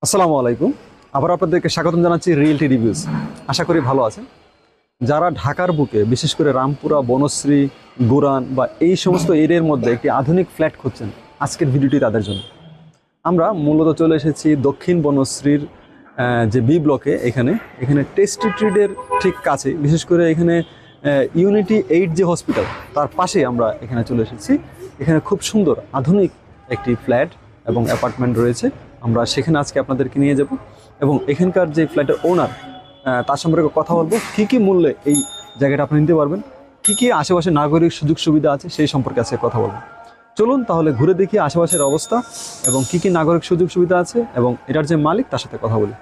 আসসালামু আলাইকুম। আবার আপনাদেরকে স্বাগতম জানাচ্ছি রিয়েলটি রিভিউজ। আশা করি ভালো আছেন। যারা ঢাকার বুকে বিশেষ করে রামপুরা, বনশ্রী, গুরান বা এই সমস্ত এরিয়ার মধ্যে একটি আধুনিক ফ্ল্যাট খুঁজছেন, আজকের ভিডিওটি তাদের জন্য। আমরা মূলত চলে এসেছি দক্ষিণ বনশ্রীর যে বি ব্লকে। এখানে টেস্টি ট্রিডের ঠিক কাছে, বিশেষ করে এখানে ইউনিটি 8 যে হসপিটাল তার পাশে আমরা এখানে চলে এসেছি। এখানে খুব সুন্দর আধুনিক একটি ফ্ল্যাট এবং অ্যাপার্টমেন্ট রয়েছে। আমরা সেখানে আজকে আপনাদেরকে নিয়ে যাব এবং এখানকার যে ফ্ল্যাটের ওনার তার সম্পর্কে কথা বলবো। কী কী মূল্যে এই জায়গাটা আপনি নিতে পারবেন, কী কী আশেপাশে নাগরিক সুযোগ সুবিধা আছে সেই সম্পর্কে আজকে কথা বলবো। চলুন তাহলে ঘুরে দেখি আশেপাশের অবস্থা এবং কী কী নাগরিক সুযোগ সুবিধা আছে এবং এটার যে মালিক তার সাথে কথা বলি।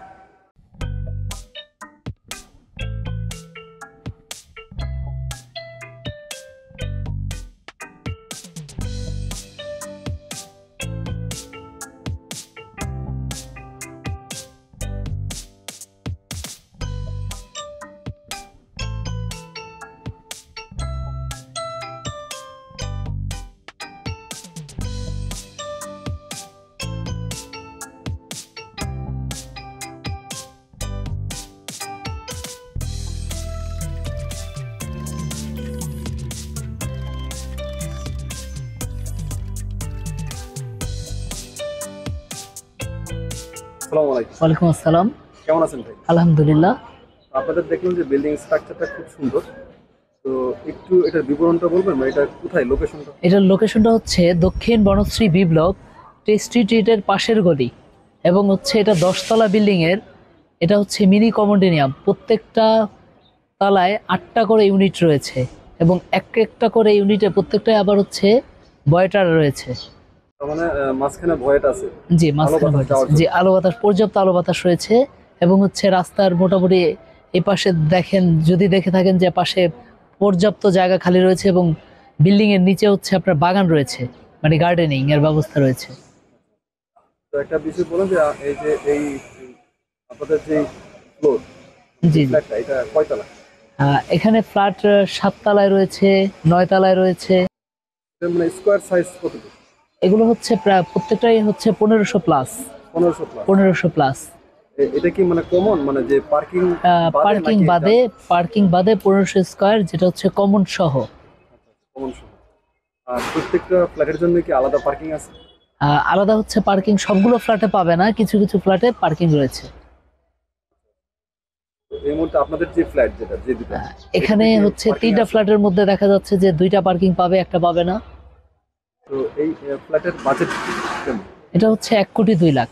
আসসালামু আলাইকুম। ওয়ালাইকুম আসসালাম। কেমন আছেন ভাই? আলহামদুলিল্লাহ। আপনাদের দেখলাম যে বিল্ডিং স্ট্রাকচারটা খুব সুন্দর, তো একটু এটার বিবরণটা বলবেন, মানে এটা কোথায় লোকেশনটা? এটার লোকেশনটা হচ্ছে দক্ষিণ বনশ্রী বি ব্লক, টেস্টি ট্রিটের পাশের গলি, এবং হচ্ছে এটা 10তলা বিল্ডিং এর। এটা হচ্ছে মিনি কমোডোনিয়াম। প্রত্যেকটা তলায় 8টা করে ইউনিট রয়েছে এবং একটা করে ইউনিটে প্রত্যেকটায় আবার হচ্ছে বয়টার রয়েছে। তার মানে মাঝখানে ভয়েট আছে? জি, মাঝখানে ভয়েট আছে। জি, আলো বাতাস, পর্যাপ্ত আলো বাতাস রয়েছে। এবং হচ্ছে রাস্তার মোটামুটি এই পাশে দেখেন, যদি দেখে থাকেন যে পাশে পর্যাপ্ত জায়গা খালি রয়েছে এবং বিল্ডিং এর নিচে হচ্ছে আপনার বাগান রয়েছে, মানে গার্ডেনিং এর ব্যবস্থা রয়েছে। তো একটা বিষয় বলেন যে এই আপনাদের যে ফ্লোর, জি, ফ্ল্যাটটা এটা কয়তলা? এখানে ফ্ল্যাট 7 তলায় রয়েছে, 9 তলায় রয়েছে। এটা মানে স্কোয়ার সাইজ কতটুকু? এগুলো হচ্ছে প্রায় প্রত্যেকটাই হচ্ছে 1500 প্লাস। 1500 প্লাস? 1500 প্লাস। এটা কি মানে কমন, মানে যে পার্কিং পার্কিং বাদে 1500 স্কয়ার, যেটা হচ্ছে কমন সহ। কমন সহ। আর প্রত্যেকটা ফ্ল্যাটের জন্য কি আলাদা পার্কিং আছে? আলাদা হচ্ছে পার্কিং সবগুলো ফ্ল্যাটে পাবে না, কিছু কিছু ফ্ল্যাটে পার্কিং রয়েছে। এই মুহূর্তে আপনাদের যে ফ্ল্যাট, যেটা যে দুটো, এখানে হচ্ছে 3টা ফ্ল্যাটের মধ্যে দেখা যাচ্ছে যে 2টা পার্কিং পাবে, একটা পাবে না। তো এই ফ্ল্যাটের বাজেট কেমন? এটা হচ্ছে 1,02,00,000।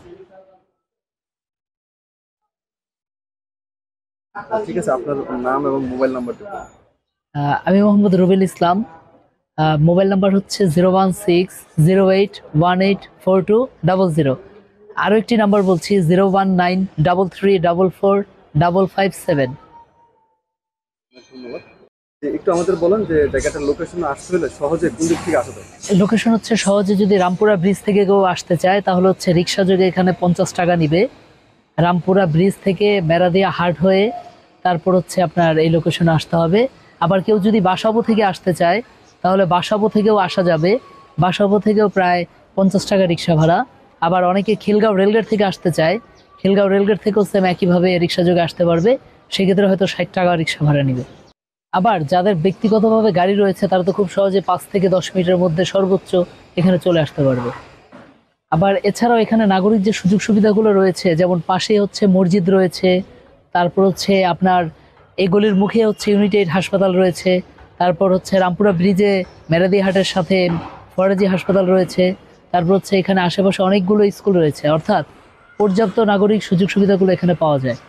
ঠিক আছে, আপনার নাম এবং মোবাইল নাম্বারটা বলুন। আমি মোহাম্মদ রুবেল ইসলাম। মোবাইল নাম্বার হচ্ছে 01608184200। আরও একটি নাম্বার বলছি, 01933445557। ধন্যবাদ। একটু আমাদের বলেন যে জায়গাটার লোকেশন আসতে হলে সহজে কোন দিক থেকে আসা যায়? লোকেশন হচ্ছে সহজে যদি রামপুরা ব্রিজ থেকে কেউ আসতে চায় তাহলে হচ্ছে রিক্সা যোগে এখানে 50 টাকা নিবে। রামপুরা ব্রিজ থেকে মেরাদিয়া হাট হয়ে তারপর হচ্ছে আপনার এই লোকেশনে আসতে হবে। আবার কেউ যদি বাসাবো থেকে আসতে চায় তাহলে বাসাবো থেকেও আসা যাবে। বাসাবো থেকেও প্রায় 50 টাকা রিক্সা ভাড়া। আবার অনেকে খিলগাঁও রেলগেট থেকে আসতে চায়, খিলগাঁও রেলগেট থেকেও সেম একইভাবে রিক্সা যোগে আসতে পারবে। সেক্ষেত্রে হয়তো 60 টাকা রিক্সা ভাড়া নিবে। আবার যাদের ব্যক্তিগতভাবে গাড়ি রয়েছে তারা তো খুব সহজে 5 থেকে 10 মিনিটের মধ্যে সর্বোচ্চ এখানে চলে আসতে পারবে। আবার এছাড়াও এখানে নাগরিক যে সুযোগ সুবিধাগুলো রয়েছে, যেমন পাশেই হচ্ছে মসজিদ রয়েছে, তারপর হচ্ছে আপনার এই গলির মুখে হচ্ছে ইউনিটি 8 হাসপাতাল রয়েছে, তারপর হচ্ছে রামপুরা ব্রিজে মেরাদি হাটের সাথে ফরাজি হাসপাতাল রয়েছে, তারপর হচ্ছে এখানে আশেপাশে অনেকগুলো স্কুল রয়েছে। অর্থাৎ পর্যাপ্ত নাগরিক সুযোগ সুবিধাগুলো এখানে পাওয়া যায়।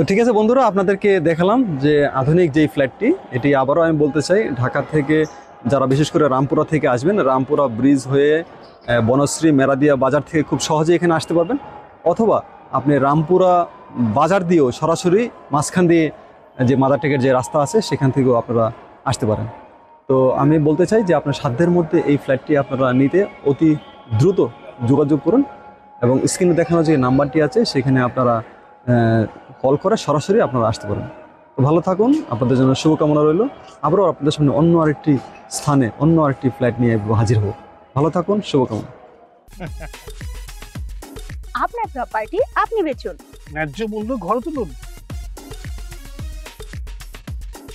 তো ঠিক আছে বন্ধুরা, আপনাদেরকে দেখালাম যে আধুনিক যেই ফ্ল্যাটটি, এটি আবারও আমি বলতে চাই, ঢাকা থেকে যারা বিশেষ করে রামপুরা থেকে আসবেন, রামপুরা ব্রিজ হয়ে বনশ্রী মেরাদিয়া বাজার থেকে খুব সহজে এখানে আসতে পারবেন। অথবা আপনি রামপুরা বাজার দিয়েও সরাসরি মাঝখান দিয়ে যে মাদারটেকের যে রাস্তা আছে সেখান থেকেও আপনারা আসতে পারেন। তো আমি বলতে চাই যে আপনার সাধ্যের মধ্যে এই ফ্ল্যাটটি আপনারা নিতে অতি দ্রুত যোগাযোগ করুন, এবং স্ক্রিনে দেখানো যে নাম্বারটি আছে সেখানে আপনারা কল করে সরাসরি আপনারা আসতে পারেন। তো ভালো থাকুন, আপনাদের জন্য শুভকামনা রইল। আবারও আপনাদের সামনে অন্য আরেকটি স্থানে অন্য আরেকটি ফ্ল্যাট নিয়ে হাজির হব। ভালো থাকুন, শুভকামনা। আপনার প্রপার্টি আপনি বেচুন, ন্যায্য মূল্য ঘর তুলুন।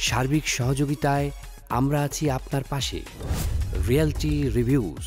সার্বিক সহযোগিতায় আমরা আছি আপনার পাশে। Realty reviews.